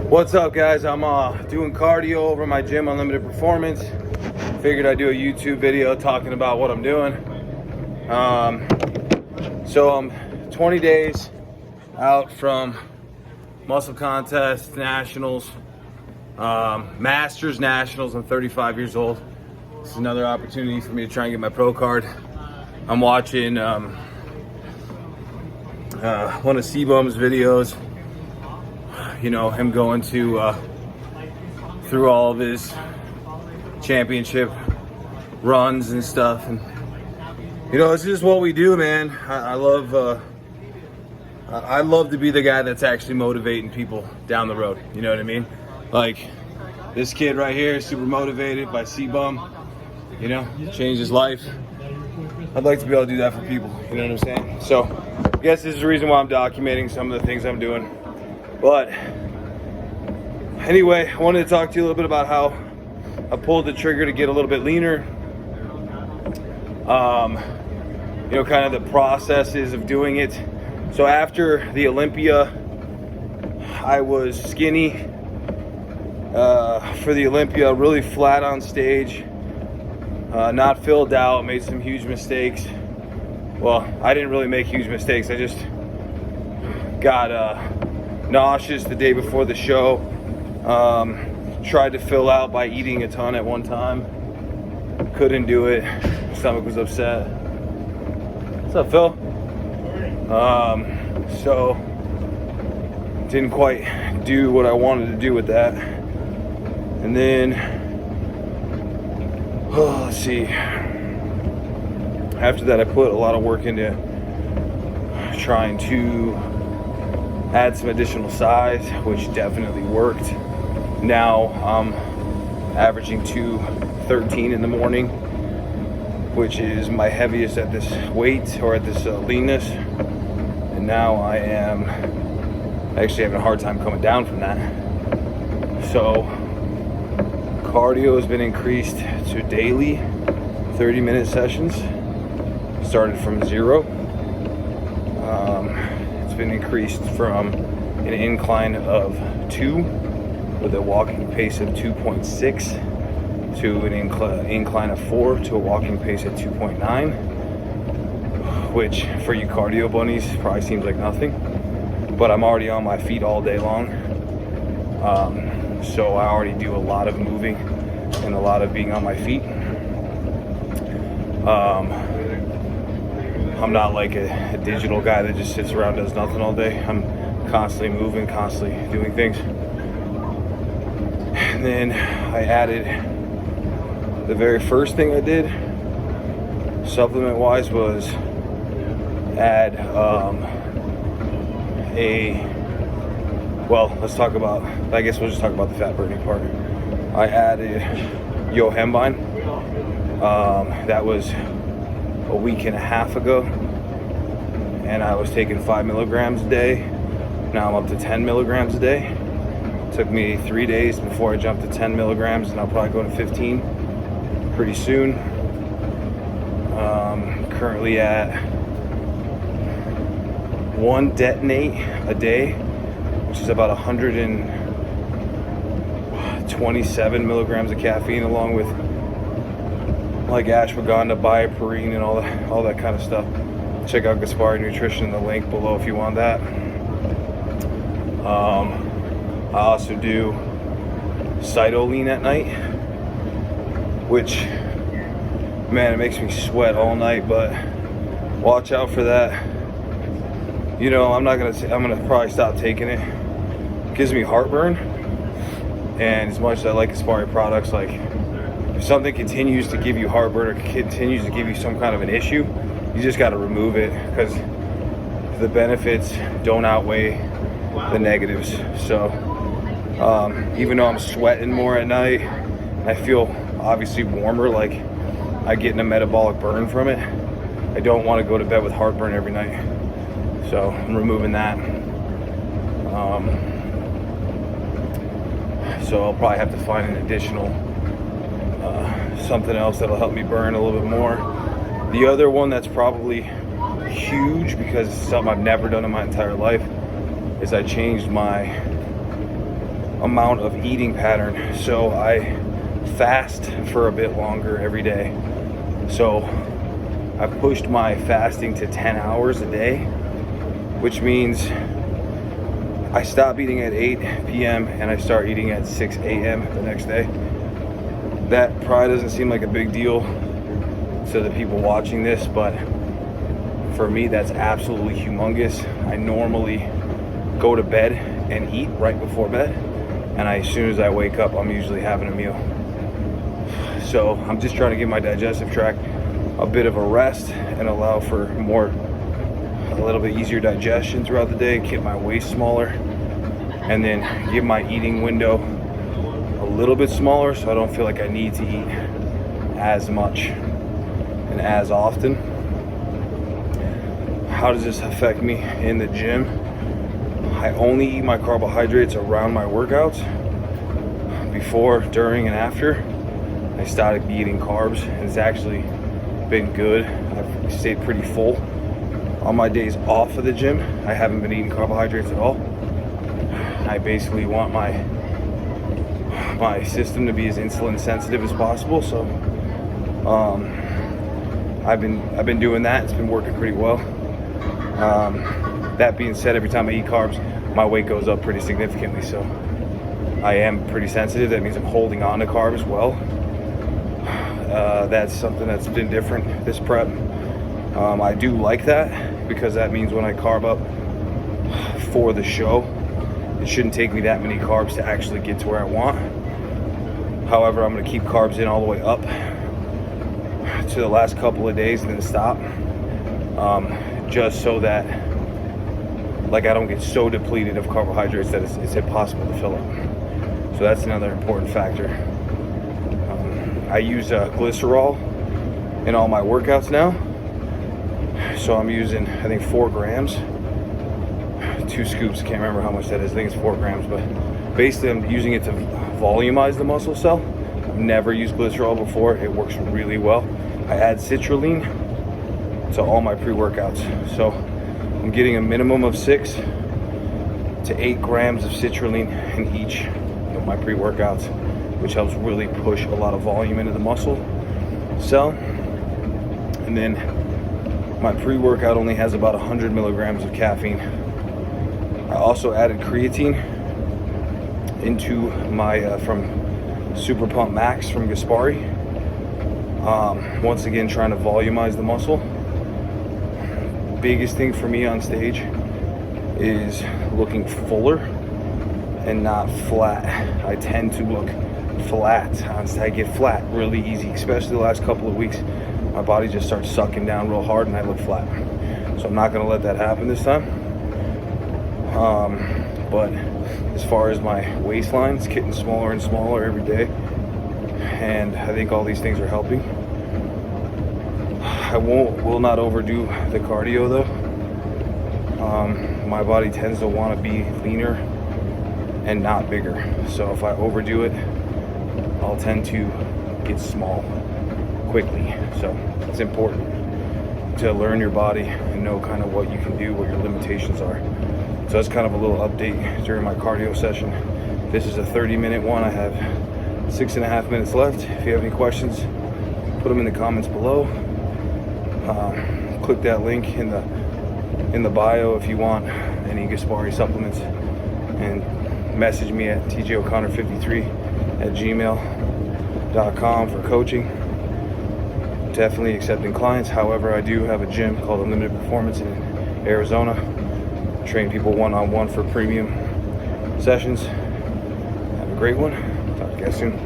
What's up, guys? I'm doing cardio over at my gym, Unlimited Performance. Figured I'd do a YouTube video talking about what I'm doing. So I'm 20 days out from muscle contest, nationals, masters, nationals. I'm 35 years old. This is another opportunity for me to try and get my pro card. I'm watching one of C-Bum's videos. You know, him going to through all of his championship runs and stuff, and you know, it's just what we do, man. I love to be the guy that's actually motivating people down the road. You know what I mean? Like this kid right here, super motivated by C-Bum. You know, changed his life. I'd like to be able to do that for people. You know what I'm saying? So, I guess this is the reason why I'm documenting some of the things I'm doing. But anyway, I wanted to talk to you a little bit about how I pulled the trigger to get a little bit leaner. You know, kind of the processes of doing it. So after the Olympia, I was skinny. For the Olympia, really flat on stage, not filled out, made some huge mistakes. Well, I didn't really make huge mistakes. I just got nauseous the day before the show. Tried to fill out by eating a ton at one time. Couldn't do it. Stomach was upset. What's up, Phil? So didn't quite do what I wanted to do with that. And then let's see. After that, I put a lot of work into trying to add some additional size, which definitely worked. Now I'm averaging 213 in the morning, which is my heaviest at this weight or at this leanness. And now I am actually having a hard time coming down from that. So cardio has been increased to daily 30-minute sessions. Started from 0. It's been increased from an incline of 2 with a walking pace of 2.6 to an incline of 4 to a walking pace of 2.9, which for you cardio bunnies probably seems like nothing, but I'm already on my feet all day long. So I already do a lot of moving and a lot of being on my feet. I'm not like a digital guy that just sits around and does nothing all day. I'm constantly moving, constantly doing things. And then I added, the very first thing I did, supplement wise, was add let's talk about, I guess we'll just talk about the fat burning part. I added Yohembine. That was a week and a half ago, and I was taking 5 milligrams a day. Now I'm up to 10 milligrams a day. It took me 3 days before I jumped to 10 milligrams, and I'll probably go to 15 pretty soon. Currently at 1 detonate a day, which is about 127 milligrams of caffeine, along with like ashwagandha, bioperine, and all that kind of stuff. Check out Gaspari Nutrition in the link below if you want that. I also do Cytoline at night, which, man, it makes me sweat all night, but watch out for that. You know, I'm gonna probably stop taking it. It gives me heartburn, and as much as I like Gaspari products, like, if something continues to give you heartburn or continues to give you some kind of an issue, you just got to remove it, because the benefits don't outweigh the negatives. So even though I'm sweating more at night, I feel obviously warmer, like I get in a metabolic burn from it, I don't want to go to bed with heartburn every night. So I'm removing that. So I'll probably have to find an additional something else that'll help me burn a little bit more. The other one that's probably huge, because it's something I've never done in my entire life, is I changed my amount of eating pattern. So I fast for a bit longer every day. So I've pushed my fasting to 10 hours a day, which means I stop eating at 8 p.m. and I start eating at 6 a.m. the next day. That probably doesn't seem like a big deal to the people watching this, but for me, that's absolutely humongous. I normally go to bed and eat right before bed, and as soon as I wake up, I'm usually having a meal. So I'm just trying to give my digestive tract a bit of a rest and allow for a little bit easier digestion throughout the day, keep my waist smaller, and then give my eating window a little bit smaller so I don't feel like I need to eat as much and as often. How does this affect me in the gym? I only eat my carbohydrates around my workouts. Before, during, and after, I started eating carbs, and it's actually been good. I've stayed pretty full. On my days off of the gym, I haven't been eating carbohydrates at all. I basically want my system to be as insulin sensitive as possible, so I've been doing that. It's been working pretty well. That being said, every time I eat carbs, my weight goes up pretty significantly, so I am pretty sensitive. That means I'm holding on to carbs well. That's something that's been different this prep. I do like that because that means when I carb up for the show, it shouldn't take me that many carbs to actually get to where I want. However, I'm going to keep carbs in all the way up to the last couple of days and then stop, just so that I don't get so depleted of carbohydrates that it's impossible to fill up. So that's another important factor. I use glycerol in all my workouts now. So I'm using, I think, 4 grams, 2 scoops. Can't remember how much that is. I think it's 4 grams, but basically I'm using it to volumize the muscle cell. I've never used glycerol before. It works really well. I add citrulline to all my pre-workouts. So I'm getting a minimum of 6 to 8 grams of citrulline in each of my pre-workouts, which helps really push a lot of volume into the muscle cell. And then my pre-workout only has about 100 milligrams of caffeine. I also added creatine into my from Super Pump Max from Gaspari. Once again, trying to volumize the muscle. Biggest thing for me on stage is looking fuller and not flat. I tend to look flat. I get flat really easy, especially the last couple of weeks. My body just starts sucking down real hard and I look flat. So I'm not going to let that happen this time. But as far as my waistline, it's getting smaller and smaller every day. And I think all these things are helping. I will not overdo the cardio though. My body tends to want to be leaner and not bigger. So if I overdo it, I'll tend to get small quickly. So it's important to learn your body and know kind of what you can do, what your limitations are. So that's kind of a little update during my cardio session. This is a 30-minute one. I have 6.5 minutes left. If you have any questions, put them in the comments below. Click that link in the bio if you want any Gaspari supplements, and message me at tjoconnor53@gmail.com for coaching. Definitely accepting clients. However, I do have a gym called Unlimited Performance in Arizona. Train people one-on-one for premium sessions. Have a great one. Talk to you guys soon.